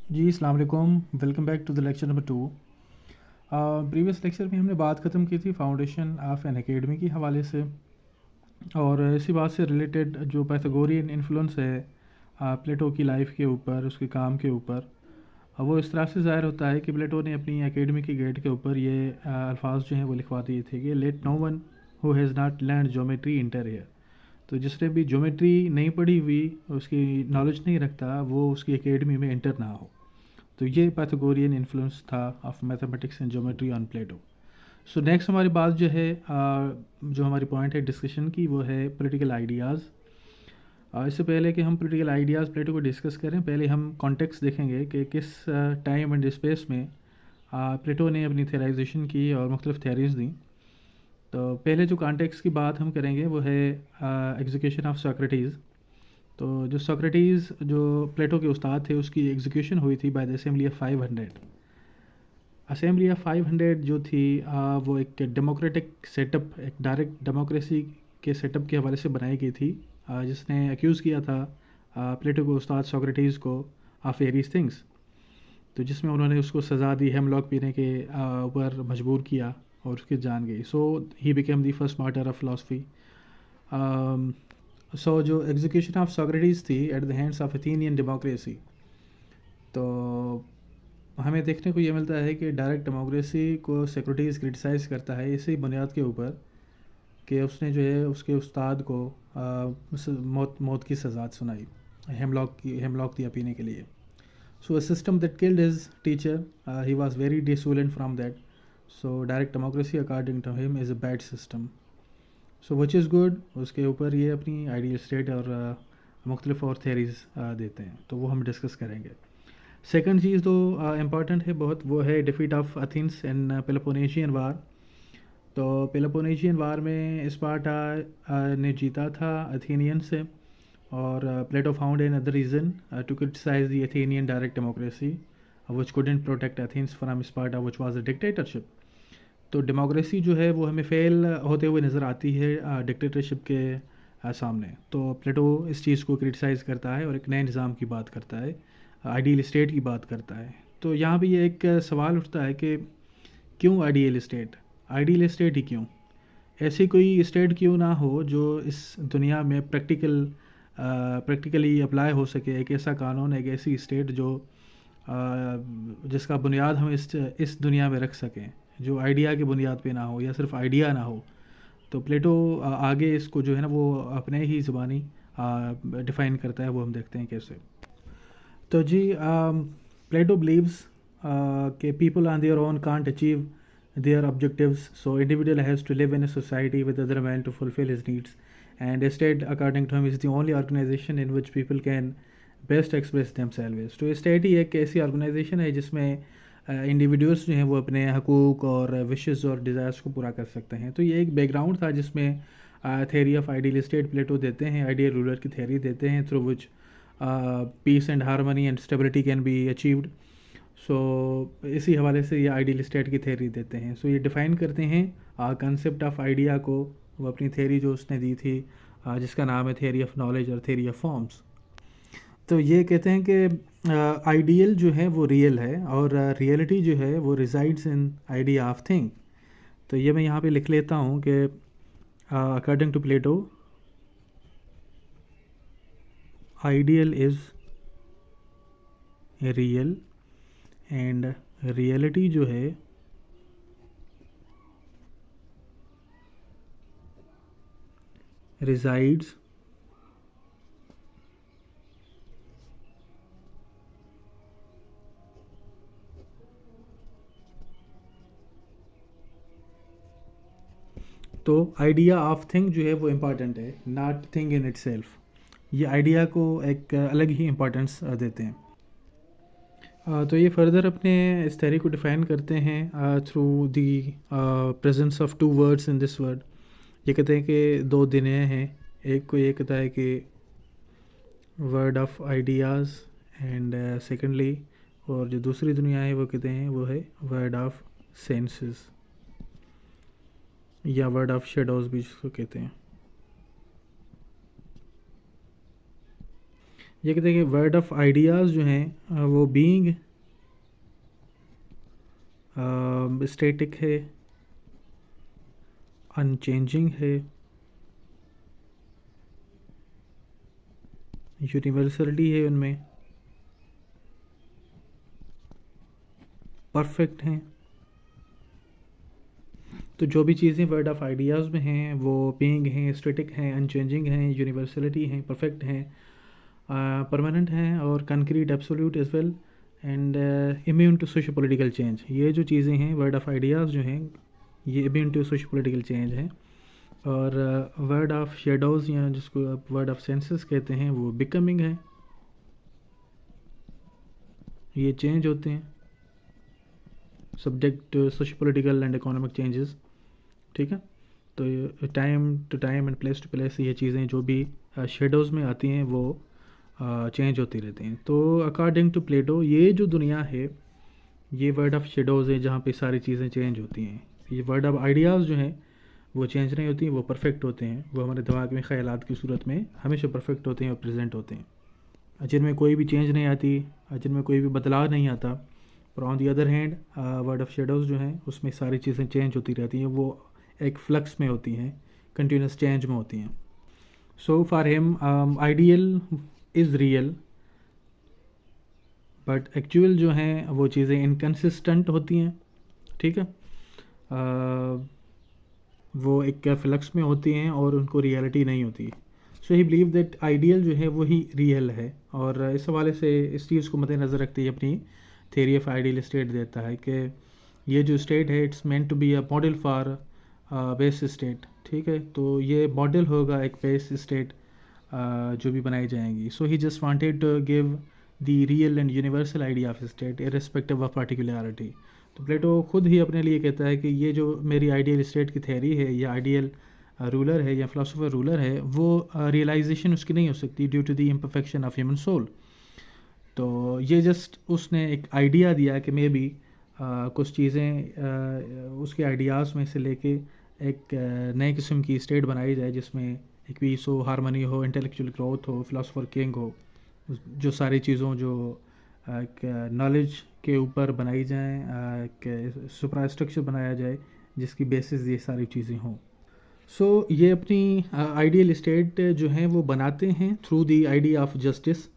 जी अस्सलाम वालेकुम। Welcome back to the lecture number 2। Previous lecture में हमने बात ख़त्म की थी फाउंडेशन ऑफ एन एकेडमी के हवाले से, और इसी बात से रिलेटेड जो पाइथागोरियन इन्फ्लुएंस है प्लेटो की लाइफ के ऊपर, उसके काम के ऊपर, वो इस तरह से ज़ाहिर होता है कि प्लेटो ने अपनी एकेडमी के गेट के ऊपर ये अल्फाज जो हैं वो लिखवा दिए थे कि let no one who has not learn geometry enter here. तो जिसने भी ज्योमेट्री नहीं पढ़ी हुई, उसकी नॉलेज नहीं रखता, वो उसकी एकेडमी में इंटर ना हो। तो ये पाइथागोरियन इन्फ्लुएंस था of mathematics and geometry on Plato. So next हमारी बात जो है जो हमारी पॉइंट है डिस्कशन की, वो है पॉलिटिकल आइडियाज़। इससे पहले कि हम पॉलिटिकल आइडियाज़ प्लेटो को डिस्कस करें, पहले हम कॉन्टेक्स्ट देखेंगे कि किस टाइम एंड स्पेस में प्लेटो ने अपनी थेराइजेशन की और मुख्तलिफ थेरीज दी। तो पहले जो कॉन्टेक्स्ट की बात हम करेंगे वो है एग्जीक्यूशन ऑफ सोक्रेटिस। तो जो सोक्रेटिस जो प्लेटो के उस्ताद थे, उसकी एग्जीक्यूशन हुई थी by the assembly of 500। Assembly of 500 जो थी वो एक डेमोक्रेटिक सेटअप, एक डायरेक्ट डेमोक्रेसी के सेटअप के हवाले से बनाई गई थी, जिसने एक्यूज़ किया था प्लेटो के उस्ताद सोक्रेटिस को ऑफ वेरियस थिंग्स। तो जिसमें उन्होंने उसको सज़ा दी, हेमलॉक पीने के ऊपर मजबूर किया और उसकी जान गई। So he became the first martyr of philosophy. So जो एग्जीक्यूशन ऑफ सोक्रेटिस थी at the hands of Athenian democracy, तो हमें देखने को ये मिलता है कि डायरेक्ट डेमोक्रेसी को सोक्रेटिस क्रिटिसाइज़ करता है इसी बुनियाद के ऊपर कि उसने जो है उसके उस्ताद को मौत की सज़ा सुनाई, हेमलॉक दिया पीने के लिए। So a system that killed his teacher, he was very desolate from that. So direct democracy according to him is a bad system. So which is good, उसके ऊपर ये अपनी आइडियल स्टेट और मुख्तलिफ और थेरीज़ देते हैं, तो वो हम डिस्कस करेंगे। सेकंड चीज़ तो इम्पॉर्टेंट है बहुत, वो है defeat of Athens in Peloponnesian वार। तो पेलोपोनेशियन वार में स्पार्टा ने जीता था अथेनियन से, और Plato found another reason to criticize the Athenian direct democracy which couldn't protect Athens from Sparta which was a dictatorship. तो डेमोक्रेसी जो है वो हमें फेल होते हुए नज़र आती है डिक्टेटरशिप के सामने। तो प्लेटो इस चीज़ को क्रिटिसाइज़ करता है और एक नए निज़ाम की बात करता है, आइडियल स्टेट की बात करता है। तो यहाँ भी ये एक सवाल उठता है कि क्यों आइडियल स्टेट, आइडियल स्टेट ही क्यों? ऐसी कोई स्टेट क्यों ना हो जो इस दुनिया में प्रैक्टिकली अप्लाई हो सके, एक ऐसा कानून, एक ऐसी स्टेट जो जिसका बुनियाद हम इस दुनिया में रख सकें, जो आइडिया की बुनियाद पे ना हो या सिर्फ आइडिया ना हो। तो प्लेटो आगे इसको जो है ना वो अपने ही ज़ुबानी डिफ़ाइन करता है, वो हम देखते हैं कैसे। तो जी प्लेटो बिलीव्स कि people on their own can't achieve their objectives, so individual has to live in a society with other men to fulfill his needs, and a state according to him is the only organization in which people can best express themselves। तो state ही एक ऐसी organisation है जिसमें individuals जो हैं वो अपने हकूक़ और विशेस और डिज़ायर्स को पूरा कर सकते हैं। तो ये एक बैकग्राउंड था जिसमें theory of ideal state Plato देते हैं, आइडियल रूलर की थेरी देते हैं, through which peace and harmony and stability can be achieved. So इसी हवाले से ये आइडियल स्टेट की थेरी देते हैं। सो ये डिफ़ाइन करते हैं कंसेप्ट ऑफ आइडिया को, वो अपनी थेरी जो उसने दी थी जिसका नाम है थेरी ऑफ नॉलेज और थेरी ऑफ फॉर्म्स। तो ये कहते हैं कि आइडियल जो है वो रियल है और रियलिटी जो है वो resides in idea of thing. तो ये मैं यहाँ पे लिख लेता हूँ कि according to Plato ideal is real and reality जो है रिजाइड्स तो आइडिया ऑफ थिंग जो है वो इम्पॉर्टेंट है, नॉट थिंग इन इटसेल्फ। ये आइडिया को एक अलग ही इम्पोर्टेंस देते हैं। तो ये फर्दर अपने इस थ्योरी को डिफ़ाइन करते हैं through the presence of two words in this word. ये कहते हैं कि दो दुनिया हैं, एक को ये कहता है कि word of ideas and secondly, और जो दूसरी दुनिया है वो कहते हैं वो है वर्ड ऑफ सेंसेस या वर्ड ऑफ शेडोज़ भी जिसको कहते हैं। ये कहते हैं कि वर्ड ऑफ आइडियाज़ जो हैं वो बीइंग स्टैटिक है, अनचेंजिंग है, यूनिवर्सलिटी है उनमें, परफेक्ट हैं। तो जो भी चीज़ें वर्ड ऑफ आइडियाज़ में हैं वो बीइंग हैं, स्टैटिक हैं, अनचेंजिंग हैं, यूनिवर्सलिटी हैं, परफेक्ट हैं, परमानेंट हैं और concrete absolute as well and immune to socio political change. ये जो चीज़ें हैं वर्ड ऑफ आइडियाज़ जो हैं ये immune to socio political change हैं। और वर्ड ऑफ शेडोज़ या जिसको आप वर्ड ऑफ सेंसेस कहते हैं वो बिकमिंग है, ये चेंज होते हैं subject to socio political and economic changes. ठीक है, तो time to time and place to place ये चीज़ें जो भी शेडोज़ में आती हैं वो चेंज होती रहती हैं। तो अकॉर्डिंग टू प्लेटो ये जो दुनिया है ये वर्ड ऑफ शेडोज़ है जहाँ पे सारी चीज़ें चेंज होती हैं। ये वर्ड ऑफ आइडियाज़ जो हैं वो चेंज नहीं होती, वो परफेक्ट होते हैं, वो हमारे दिमाग में ख्यालात की सूरत में हमेशा परफेक्ट होते हैं और प्रेजेंट होते हैं, जिनमें कोई भी चेंज नहीं आती, जिनमें कोई भी बदलाव नहीं आता। पर on the other hand word of shadows जो हैं उसमें सारी चीज़ें चेंज होती रहती हैं, वो एक फ्लक्स में होती हैं, कंटिन्यूस चेंज में होती हैं। So for him ideal is real but actual जो हैं वो चीज़ें इनकन्सिस्टेंट होती हैं। ठीक है, वो एक फ्लक्स में होती हैं और उनको रियलिटी नहीं होती। सो ही बिलीव दैट आइडियल जो है वही रियल है। और इस हवाले से इस चीज़ को मद्देनज़र रखते ही अपनी थेरी ऑफ आइडियल स्टेट देता है कि ये जो स्टेट है it's meant to be a model for best state. ठीक है, तो ये मॉडल होगा एक बेस स्टेट जो भी बनाई जाएंगी। So he just wanted to give the real and universal idea of state irrespective of particularity. तो प्लेटो खुद ही अपने लिए कहता है कि ये जो मेरी आइडियल स्टेट की थेरी है या आइडियल रूलर है या फिलोसोफर रूलर है वो रियलाइजेशन उसकी नहीं हो सकती due to the imperfection of human soul. तो ये जस्ट उसने एक आइडिया दिया कि मे बी कुछ चीज़ें उसके आइडियाज़ में से लेके एक नए किस्म की स्टेट बनाई जाए जिसमें एक पीस हो, हारमनी हो, इंटेलेक्चुअल ग्रोथ हो, फिलोसोफर किंग हो, जो सारी चीज़ों जो नॉलेज के ऊपर बनाई जाएँ, एक सुपरा स्ट्रक्चर बनाया जाए जिसकी बेसिस ये सारी चीज़ें हों। सो ये अपनी आइडियल स्टेट जो हैं वो बनाते हैं through the idea of justice,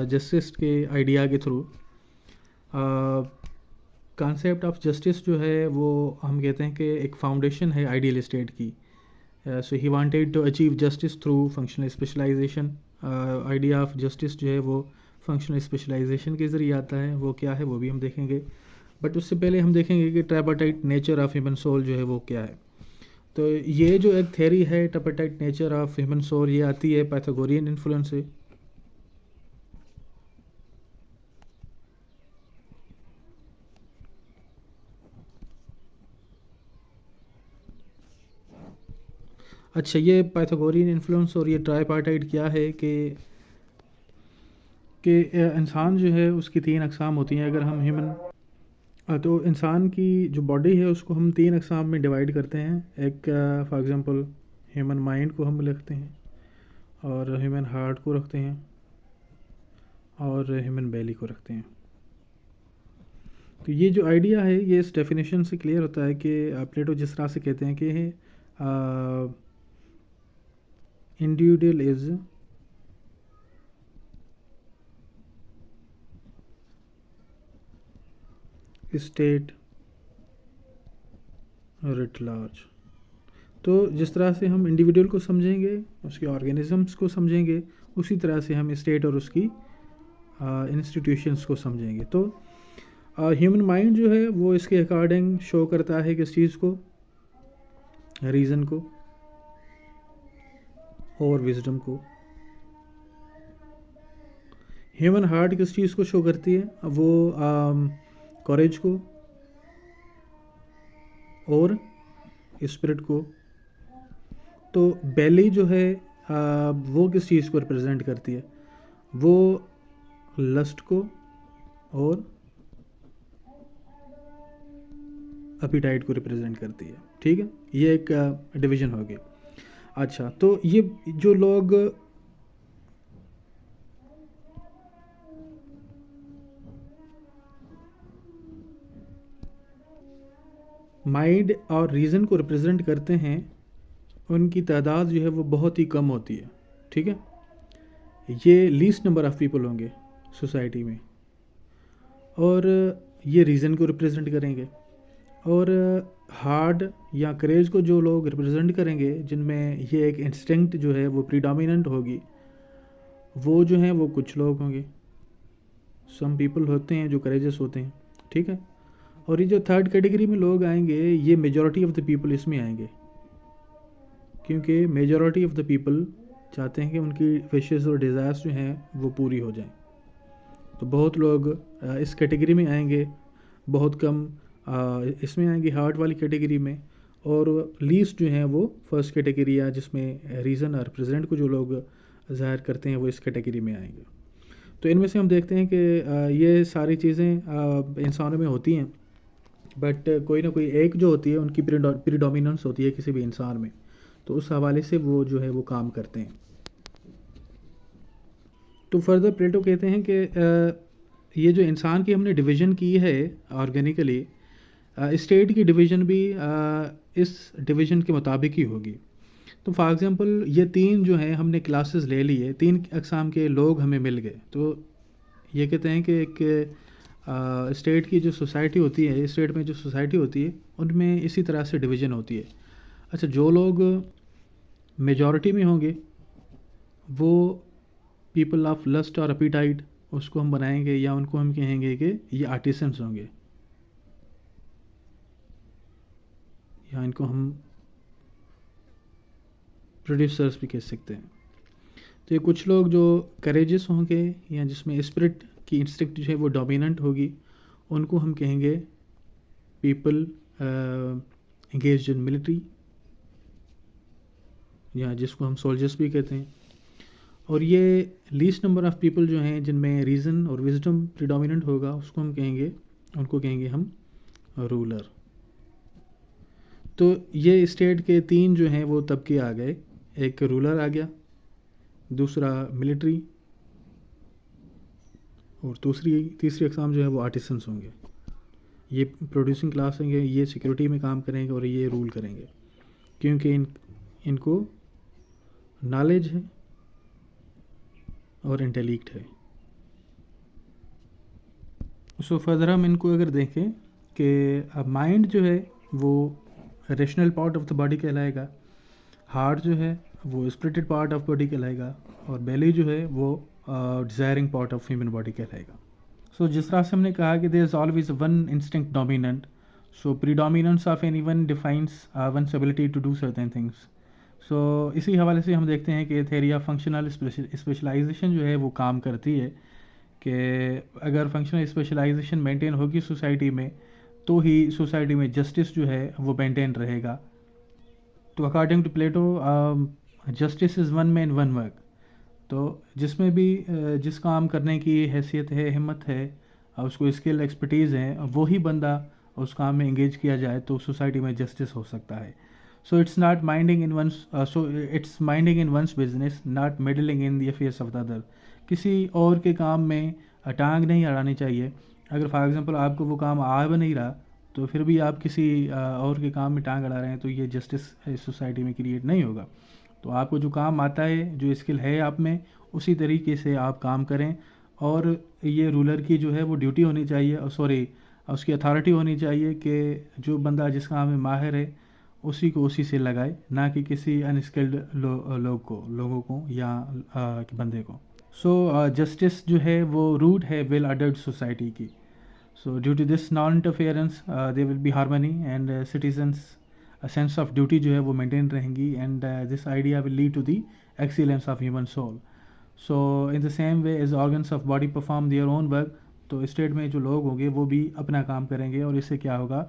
justice के आइडिया के थ्रू। कॉन्सेप्ट ऑफ जस्टिस जो है वो हम कहते हैं कि एक फाउंडेशन है आइडियल स्टेट की। So he wanted to achieve justice through functional specialization. Idea of justice जो है वो फंक्शनल स्पेशलाइजेशन के ज़रिए आता है। वो क्या है वो भी हम देखेंगे, बट उससे पहले हम देखेंगे कि tripartite nature of human soul जो है वो क्या है। तो ये जो एक थ्योरी है tripartite nature of human soul ये आती है पाइथागोरियन इन्फ्लुएंस से। अच्छा, ये पाइथागोरियन इन्फ्लुएंस और ये ट्राइपार्टाइट क्या है कि इंसान जो है उसकी तीन अक़साम होती हैं। अगर हम ह्यूमन तो इंसान की जो बॉडी है उसको हम तीन अक़साम में डिवाइड करते हैं। एक फॉर एग्ज़ाम्पल ह्यूमन माइंड को हम रखते हैं और ह्यूमन हार्ट को रखते हैं और ह्यूमन बेली को रखते हैं। तो ये जो आइडिया है ये इस डेफिनेशन से क्लियर होता है कि प्लेटो जिस तरह से कहते हैं कि individual is state writ large. तो जिस तरह से हम इंडिविजुअल को समझेंगे, उसके ऑर्गेनिजम्स को समझेंगे, उसी तरह से हम स्टेट और उसकी इंस्टीट्यूशंस को समझेंगे। तो ह्यूमन माइंड जो है वो इसके अकॉर्डिंग शो करता है किस चीज़ को, रीज़न को और विजडम को। ह्यूमन हार्ट किस चीज़ को शो करती है, वो करेज को और स्पिरिट को। तो बेली जो है वो किस चीज़ को रिप्रेजेंट करती है, वो लस्ट को और एपिटाइट को रिप्रेजेंट करती है। ठीक है, ये एक डिवीज़न हो गया। अच्छा, तो ये जो लोग माइंड और रीज़न को रिप्रेजेंट करते हैं उनकी तादाद जो है वो बहुत ही कम होती है, ठीक है। ये लीस्ट नंबर ऑफ़ पीपल होंगे सोसाइटी में, और ये रीज़न को रिप्रेजेंट करेंगे। और हार्ड या करेज को जो लोग रिप्रेजेंट करेंगे, जिनमें ये एक इंस्टिंक्ट जो है वो प्रीडोमिनेंट होगी, वो जो हैं वो कुछ लोग होंगे। सम पीपल होते हैं जो करेजस होते हैं, ठीक है। और ये जो थर्ड कैटेगरी में लोग आएंगे, ये मेजॉरिटी ऑफ द पीपल इसमें आएंगे, क्योंकि मेजॉरिटी ऑफ द पीपल चाहते हैं कि उनकी विशेस और डिज़ायर्स जो हैं वो पूरी हो जाएं। तो बहुत लोग इस कैटेगरी में आएंगे, बहुत कम इसमें आएंगे हार्ट वाली कैटेगरी में, और लीस्ट जो हैं वो फर्स्ट कैटेगरी या जिसमें रीज़न और प्रेजेंट को जो लोग ज़ाहिर करते हैं वो इस कैटेगरी में आएंगे। तो इनमें से हम देखते हैं कि ये सारी चीज़ें इंसानों में होती हैं, बट कोई ना कोई एक जो होती है उनकी प्रीडोमिनेंस होती है किसी भी इंसान में, तो उस हवाले से वो जो है वो काम करते हैं। तो फर्दर प्लेटो कहते हैं कि ये जो इंसान की हमने डिवीज़न की है ऑर्गेनिकली, स्टेट की डिवीज़न भी इस डिवीज़न के मुताबिक ही होगी। तो फॉर एग्ज़ाम्पल ये तीन जो हैं हमने क्लासेस ले लिए, तीन अक़साम के लोग हमें मिल गए, तो ये कहते हैं कि एक स्टेट की जो सोसाइटी होती है, स्टेट में जो सोसाइटी होती है उनमें इसी तरह से डिवीज़न होती है। अच्छा, जो लोग मेजॉरिटी में होंगे वो पीपल ऑफ लस्ट और अपीटाइट, उसको हम बनाएंगे या उनको हम कहेंगे कि ये आर्टिसंस होंगे, या इनको हम प्रोड्यूसर्स भी कह सकते हैं। तो ये कुछ लोग जो करेजियस होंगे या जिसमें स्पिरिट की इंस्टिंक्ट जो है वो डोमिनेंट होगी, उनको हम कहेंगे पीपल एंगेज्ड इन मिलिट्री, या जिसको हम सोल्जर्स भी कहते हैं। और ये लीस्ट नंबर ऑफ़ पीपल जो हैं जिनमें रीज़न और विजडम प्रीडोमिनेंट होगा, उसको हम कहेंगे, उनको कहेंगे हम रूलर। तो ये स्टेट के तीन जो हैं वो तबके आ गए, एक रूलर आ गया, दूसरा मिलिट्री, और तीसरी अक़साम जो है वो आर्टिसंस होंगे। ये प्रोड्यूसिंग क्लास होंगे, ये सिक्योरिटी में काम करेंगे और ये रूल करेंगे, क्योंकि इनको नॉलेज है और इंटेलेक्ट है। सो फर्दर हम इनको अगर देखें कि माइंड जो है वो rational part of the body कहलाएगा, हार्ट जो है वो स्पिरिटेड पार्ट ऑफ बॉडी कहलाएगा, और बेली जो है वो desiring part of human body कहलाएगा। सो जिस तरह से हमने कहा कि there is always one instinct dominant, so predominance of any one defines one's ability to do certain things. So इसी हवाले से हम देखते हैं कि थ्योरी ऑफ फंक्शनल स्पेशलाइजेशन जो है वो काम करती है कि अगर फंक्शनल स्पेशलाइजेशन मेंटेन होगी सोसाइटी में, तो ही सोसाइटी में जस्टिस जो है वो मेंटेन रहेगा। तो according to Plato justice is one man one work. तो जिसमें भी जिस काम करने की हैसियत है, हिम्मत है, उसको स्किल एक्सपर्टीज़ है, वो ही बंदा उस काम में इंगेज किया जाए तो सोसाइटी में जस्टिस हो सकता है। So it's not minding in one's it's minding in one's business, not meddling in the affairs of the other. किसी और के काम में टांग नहीं अड़ानी चाहिए। अगर फॉर एग्जांपल आपको वो काम आ भी नहीं रहा, तो फिर भी आप किसी और के काम में टांग अड़ा रहे हैं, तो ये जस्टिस सोसाइटी में क्रिएट नहीं होगा। तो आपको जो काम आता है, जो स्किल है आप में, उसी तरीके से आप काम करें। और ये रूलर की जो है वो ड्यूटी होनी चाहिए, सॉरी उसकी अथॉरिटी होनी चाहिए कि जो बंदा जिस काम में माहिर है उसी को उसी से लगाए, ना कि किसी अनस्किल्ड लोगों को या बंदे को। सो जस्टिस जो है वो रूट है वेल ऑर्डर्ड सोसाइटी की। So due to this non interference there will be harmony and citizens sense of duty जो है वो मेंटेन रहेंगी, and this idea will lead to the excellence of human soul. So in the same way as organs of body perform their own work, तो state में जो लोग होंगे वो भी अपना काम करेंगे, और इससे क्या होगा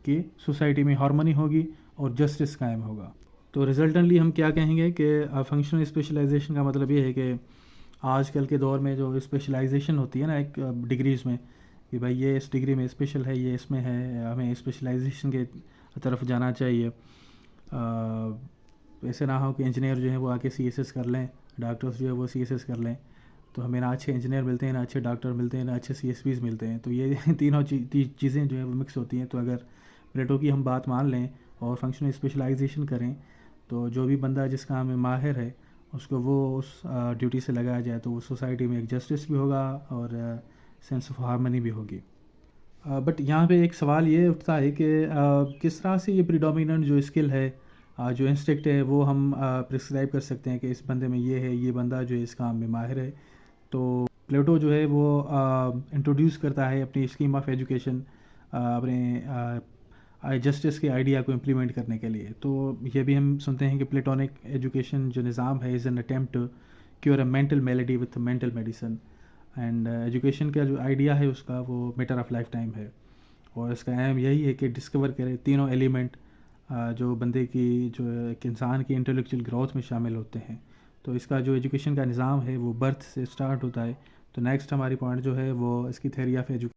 कि सोसाइटी में हार्मनी होगी और जस्टिस कायम होगा। तो रिजल्टेंटली हम क्या कहेंगे कि फंक्शनल स्पेशलाइजेशन का मतलब ये है कि आजकल के दौर में जो स्पेशलाइजेशन होती है ना एक डिग्रीज़ में, कि भाई ये इस डिग्री में स्पेशल है, ये इसमें है, हमें स्पेशलाइजेशन के तरफ जाना चाहिए। ऐसे ना हो कि इंजीनियर जो है वो आके CSS कर लें, डॉक्टर्स जो है वो CSS कर लें, तो हमें ना अच्छे इंजीनियर मिलते हैं, ना अच्छे डॉक्टर मिलते हैं, ना अच्छे CSPs मिलते हैं। तो ये तीनों चीज़ें जो है वो मिक्स होती हैं। तो अगर प्लेटो की हम बात मान लें और फंक्शनल स्पेशलाइजेशन करें, तो जो भी बंदा जिस काम में माहिर है उसको वो उस ड्यूटी से लगाया जाए तो वो सोसाइटी में एक जस्टिस भी होगा और सेंस ऑफ हार्मनी भी होगी। बट यहाँ पे एक सवाल ये उठता है कि किस तरह से ये प्रीडोमिनेंट जो स्किल है, जो इंस्टिक्ट है, वो हम प्रिस्क्राइब कर सकते हैं कि इस बंदे में ये है, ये बंदा जो है इस काम में माहिर है। तो प्लेटो जो है वो इंट्रोड्यूस करता है अपनी स्कीम ऑफ एजुकेशन अपने जस्टिस के आइडिया को इम्प्लीमेंट करने के लिए। तो ये भी हम सुनते हैं कि प्लेटोनिक एजुकेशन जो निज़ाम है is an attempt to cure a mental malady with mental medicine. And education का जो आइडिया है उसका वो मैटर ऑफ लाइफ टाइम है, और इसका एम यही है कि डिस्कवर करे तीनों एलिमेंट जो बंदे की जो एक इंसान की इंटेलेक्चुअल ग्रोथ में शामिल होते हैं। तो इसका जो एजुकेशन का निज़ाम है वो बर्थ से स्टार्ट होता है। तो नेक्स्ट हमारी पॉइंट जो है वो इसकी थ्योरी ऑफ एजुकेशन